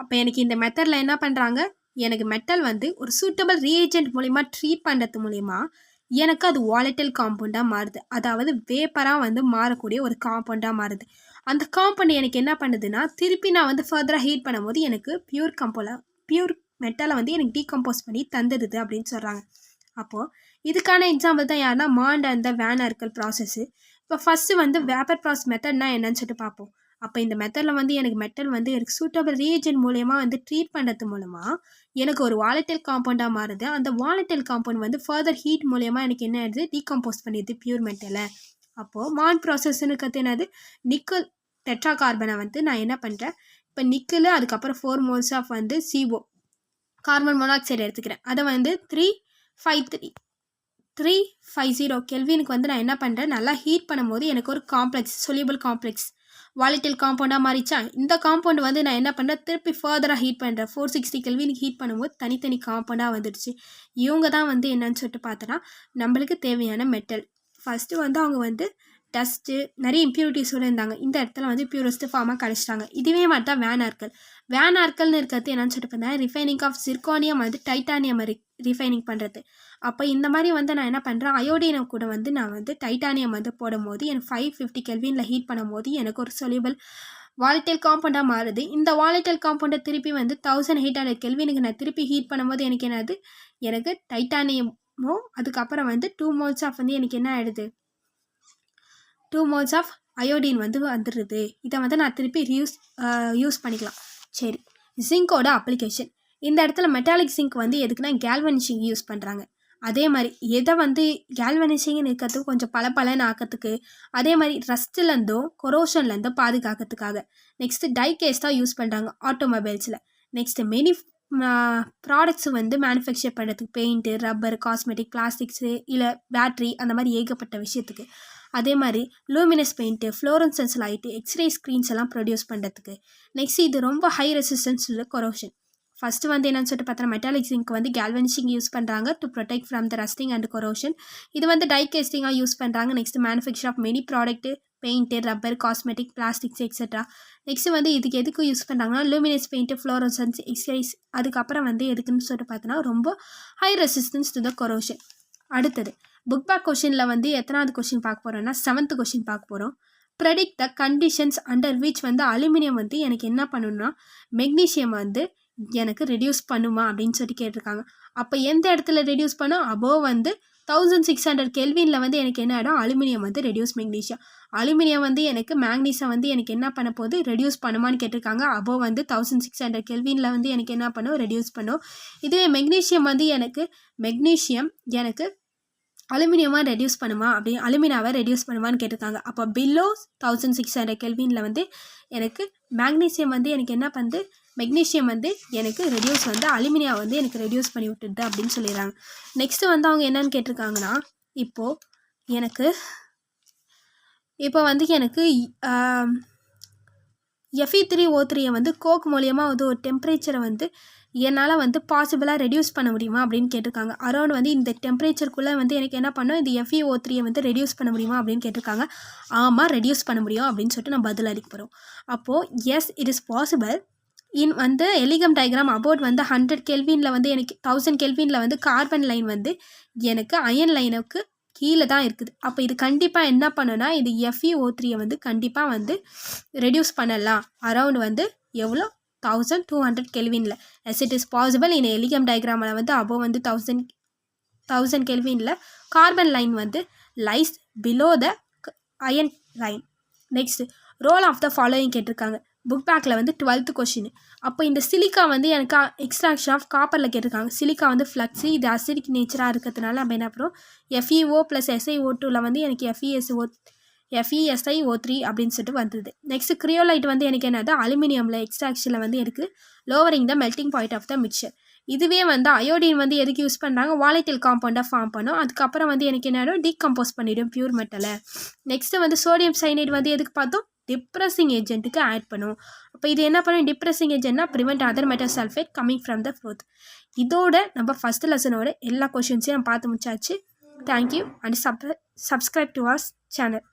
அப்போ எனக்கு இந்த மெத்தடில் என்ன பண்ணுறாங்க, எனக்கு மெட்டல் வந்து ஒரு சூட்டபிள் ரீஏஜென்ட் மூலிமா ட்ரீட் பண்ணுறது மூலிமா எனக்கு அது வாலட்டைல் காம்பவுண்டாக மாறுது. அதாவது வேப்பராக வந்து மாறக்கூடிய ஒரு காம்பவுண்டாக மாறுது. அந்த காம்பவுண்ட் எனக்கு என்ன பண்ணுதுன்னா, திருப்பி நான் வந்து ஃபர்தராக ஹீட் பண்ணும்போது எனக்கு பியூர் மெட்டலை வந்து எனக்கு டீகம்போஸ் பண்ணி தந்துடுது அப்படின்னு சொல்கிறாங்க. அப்போது இதுக்கான எக்ஸாம்பிள் தான் யாருன்னா மாண்ட் அண்ட் த வேன் ஆர்க்கல் ப்ராசஸ்ஸு. இப்போ ஃபஸ்ட்டு வந்து வேப்பர் ப்ராசஸ் மெத்தட்னா என்னன்னு சொல்லிட்டு பார்ப்போம். அப்போ இந்த மெத்தடில் வந்து எனக்கு மெட்டல் வந்து எனக்கு சூட்டபிள் ரீஏஜென்ட் மூலயமா வந்து ட்ரீட் பண்ணுறது மூலமாக எனக்கு ஒரு வாலட்டைல் காம்பவுண்டாக மாறுது. அந்த வாலட்டைல் காம்பவுண்ட் வந்து ஃபர்தர் ஹீட் மூலயமா எனக்கு என்ன ஆயிடுது, டீகம்போஸ் பண்ணிடுது பியூர் மெட்டலை. அப்போது மாண்ட் ப்ராசஸ்ன்னு என்னது, நிக்கல் டெட்ரா கார்பனை வந்து நான் என்ன பண்ணுறேன், இப்போ நிக்கல் அதுக்கப்புறம் 4 மோல்ஸ் ஆஃப் வந்து CO கார்பன் மோனாக்சைடு எடுத்துக்கிறேன். அதை வந்து 350 கெல்வினுக்கு வந்து நான் என்ன பண்ணுறேன், நல்லா ஹீட் பண்ணும்போது எனக்கு ஒரு காம்ப்ளெக்ஸ் சொல்யூபிள் காம்ப்ளெக்ஸ் வாலட்டைல் காம்பவுண்டாக மாறிச்சா. இந்த காம்பவுண்ட் வந்து நான் என்ன பண்ணுறேன், திருப்பி ஃபர்தராக ஹீட் பண்ணுறேன். 460 கெல்வினுக்கு ஹீட் பண்ணும்போது தனித்தனி காம்பவுண்டாக வந்துடுச்சு. இவங்க தான் வந்து என்னன்னு சொல்லிட்டு பார்த்தோன்னா நம்மளுக்கு தேவையான மெட்டல். ஃபஸ்ட்டு வந்து அவங்க வந்து டஸ்ட்டு நிறைய இம்ப்யூரிட்டிஸோடு இருந்தாங்க. இந்த இடத்துல வந்து பியூரஸ்ட் ஃபார்மாக கிடச்சிட்டாங்க. இதுவே மாதிரி தான் வேன் ஆர்க்கல்னு இருக்கிறது என்னன்னு சொல்லிட்டு பார்த்தா ரிஃபைனிங் ஆஃப் சிர்கானியம் வந்து டைட்டானியம் ரிஃபைனிங் பண்ணுறது. அப்போ இந்த மாதிரி வந்து நான் என்ன பண்ணுறேன், அயோடினை கூட வந்து நான் வந்து டைட்டானியம் வந்து போடும்போது எனக்கு 550 கெல்வினில் ஹீட் பண்ணும்போது எனக்கு ஒரு சொல்யூபிள் வாலட்டைல் காம்பவுண்டாக மாறுது. இந்த வாலட்டைல் காம்பவுண்டை திருப்பி வந்து 1800 கெல்வினுக்கு நான் திருப்பி ஹீட் பண்ணும்போது எனக்கு என்னது, எனக்கு டைட்டானியமும் அதுக்கப்புறம் வந்து 2 மோல்ஸ் ஆஃப் வந்து எனக்கு என்ன ஆகிடுது, 2 மோல்ஸ் ஆஃப் அயோடின் வந்து வந்துடுது. இதை வந்து நான் திருப்பி யூஸ் பண்ணிக்கலாம். சரி, ஜிங்கோட அப்ளிகேஷன். இந்த இடத்துல மெட்டாலிக் ஜிங்க் வந்து எதுக்குன்னா கேல்வனிஷிங் யூஸ் பண்ணுறாங்க. அதே மாதிரி எதை வந்து கேல்வனிஷிங்னு இருக்கிறதுக்கு கொஞ்சம் பலன்னு ஆக்கிறதுக்கு, அதே மாதிரி ரஸ்ட்லேருந்தோ கொரோஷன்லேருந்தோ பாதுகாக்கிறதுக்காக. நெக்ஸ்ட்டு டைகேஸ் தான் யூஸ் பண்ணுறாங்க ஆட்டோமொபைல்ஸில். நெக்ஸ்ட்டு மெனி ப்ராடக்ட்ஸ் வந்து மேனுஃபேக்சர் பண்ணுறதுக்கு பெயிண்ட்டு, ரப்பர், காஸ்மெட்டிக், பிளாஸ்டிக்ஸு இல்லை பேட்ரி அந்த மாதிரி ஏகப்பட்ட விஷயத்துக்கு. அதே மாதிரி luminous paint, fluorescence light, X ray screens எல்லாம் ப்ரொடியூஸ் பண்ணுறதுக்கு. நெக்ஸ்ட் இது ரொம்ப ஹை ரெசிஸ்டன்ஸ் உள்ள கொரோஷன். ஃபஸ்ட்டு வந்து என்னன்னு சொல்லிட்டு பார்த்தா மெட்டாலிக் ஜிங்க் வந்து கேல்வனிஷிங் யூஸ் பண்ணுறாங்க to protect from the rusting and corrosion. இது வந்து டைகேஸ்டிங்காக யூஸ் பண்ணுறாங்க. Next manufacture of many product, paint, rubber, cosmetic, plastics etcetera. Next வந்து இதுக்கு எதுக்கு யூஸ் பண்ணுறாங்கன்னா லூமினஸ் பெயிண்ட்டு, ஃப்ளோரசன்ஸ், எக்ஸ்ரேஸ். அதுக்கப்புறம் வந்து எதுக்குன்னு சொல்லிட்டு பார்த்தோன்னா ரொம்ப high resistance to the corrosion. அடுத்தது புக் பேக் கொஷினில் வந்து எத்தனாவது கொஷின் பார்க்க போகிறோன்னா 7th கொஷின் பார்க்க போகிறோம். Predict the conditions under which வந்து அலுமினியம் வந்து எனக்கு என்ன பண்ணணும்னா மெக்னீஷியம் வந்து எனக்கு ரெடியூஸ் பண்ணுமா அப்படின்னு சொல்லி கேட்டிருக்காங்க. அப்போ எந்த இடத்துல ரெடியூஸ் பண்ணும், அபோவ் வந்து 1600 கெல்வினில் வந்து எனக்கு என்ன ஆகிடும், அலுமினியம் வந்து ரெடியூஸ் மெக்னீஷியம். அலுமினியம் வந்து எனக்கு மேக்னீசியம் வந்து எனக்கு என்ன பண்ண போகுது, ரெடியூஸ் பண்ணுமான்னு கேட்டிருக்காங்க. அபோவ் வந்து 1600 கெல்வினில் வந்து எனக்கு என்ன பண்ணும், ரெடியூஸ் பண்ணும். இதுவே மெக்னீஷியம் வந்து எனக்கு அலுமினியமாக ரெடியூஸ் பண்ணுமா அலுமினாவை ரெடியூஸ் பண்ணுமான்னு கேட்டிருக்காங்க. அப்போ பிலோ 1600 கெல்வினில் வந்து எனக்கு மேக்னீசியம் வந்து எனக்கு என்ன பண்ணுது, மெக்னீஷியம் வந்து எனக்கு ரெடியூஸ் வந்து அலுமினியா வந்து எனக்கு ரெடியூஸ் பண்ணி விட்டுது அப்படின்னு சொல்லிடுறாங்க. நெக்ஸ்ட்டு வந்து அவங்க என்னன்னு கேட்டிருக்காங்கன்னா, இப்போ வந்து எனக்கு Fe3O3 வந்து கோக் மூலியமாக வந்து ஒரு டெம்பரேச்சரை வந்து என்னால் வந்து பாசிபிளாக ரெடியூஸ் பண்ண முடியுமா அப்படின்னு கேட்டிருக்காங்க. அரௌண்ட் வந்து இந்த டெம்பரேச்சருக்குள்ளே வந்து எனக்கு என்ன பண்ணும், இந்த FeO3 வந்து ரெடியூஸ் பண்ண முடியுமா அப்படின்னு கேட்டிருக்காங்க. ஆமாம், ரெடியூஸ் பண்ண முடியும் அப்படின்னு சொல்லிட்டு நான் பதில் அளிக்க போகிறோம். அப்போது எஸ் இட் இஸ் பாசிபிள் இன் வந்து எலிகம் டயக்ராம் அபவுட் வந்து 100 கெல்வினில் வந்து எனக்கு 1000 கெல்வினில் வந்து கார்பன் லைன் வந்து எனக்கு அயன் லைனுக்கு கீழே தான் இருக்குது. அப்போ இது கண்டிப்பாக என்ன பண்ணுன்னா இது FeO3 வந்து கண்டிப்பாக வந்து ரெடியூஸ் பண்ணலாம். அரவுண்ட் வந்து எவ்வளோ 1200 கெல்வினில். Yes it is possible in Ellingham டயக்ராமில் வந்து அபோவ் வந்து 1000 கெல்வினில் கார்பன் லைன் வந்து lies below the iron line. Next role of the following கேட்டிருக்காங்க. புக் பேக்கில் வந்து 12th கொஷின். அப்போ இந்த சிலிக்கா வந்து எனக்கு எக்ஸ்ட்ராக்ஷன் ஆஃப் காப்பரில் கேட்டிருக்காங்க. சிலிக்கா வந்து ஃப்ளக்ஸு, இது அசிடிக் நேச்சராக இருக்கிறதுனால நம்ம என்ன பண்ணுறோம், FeO + SiO2ல் வந்து எனக்கு FeSiO3 அப்படின்னு சொல்லிட்டு வந்தது. நெக்ஸ்ட் கிரியோலைட் வந்து எனக்கு என்னது அலுமினியமில் எக்ஸ்ட்ராக்ஷனில் வந்து எனக்கு lowering the melting point of the mixture. இதுவே வந்து அயோடின் வந்து எதுக்கு யூஸ் பண்ணுறாங்க, வாலட்டைல் காம்பவுண்டாக ஃபார்ம் பண்ணும். அதுக்கப்புறம் வந்து எனக்கு என்ன டீகம்போஸ் பண்ணிவிடும் பியூர் மெட்டலை. நெக்ஸ்ட்டு வந்து சோடியம் சைனைடு வந்து எதுக்கு பார்த்தோம், டிப்ரெஸிங் ஏஜென்ட்டுக்கு ஆட் பண்ணும். அப்போ இது என்ன பண்ணும், டிப்ரெஸிங் ஏஜென்ட்னா prevent other metal sulphate coming from the froth. இதோட நம்ம ஃபஸ்ட் லெசனோட எல்லா கொஷின்ஸையும் நம்ம பார்த்து முடிச்சாச்சு. Thank you and subscribe to our channel.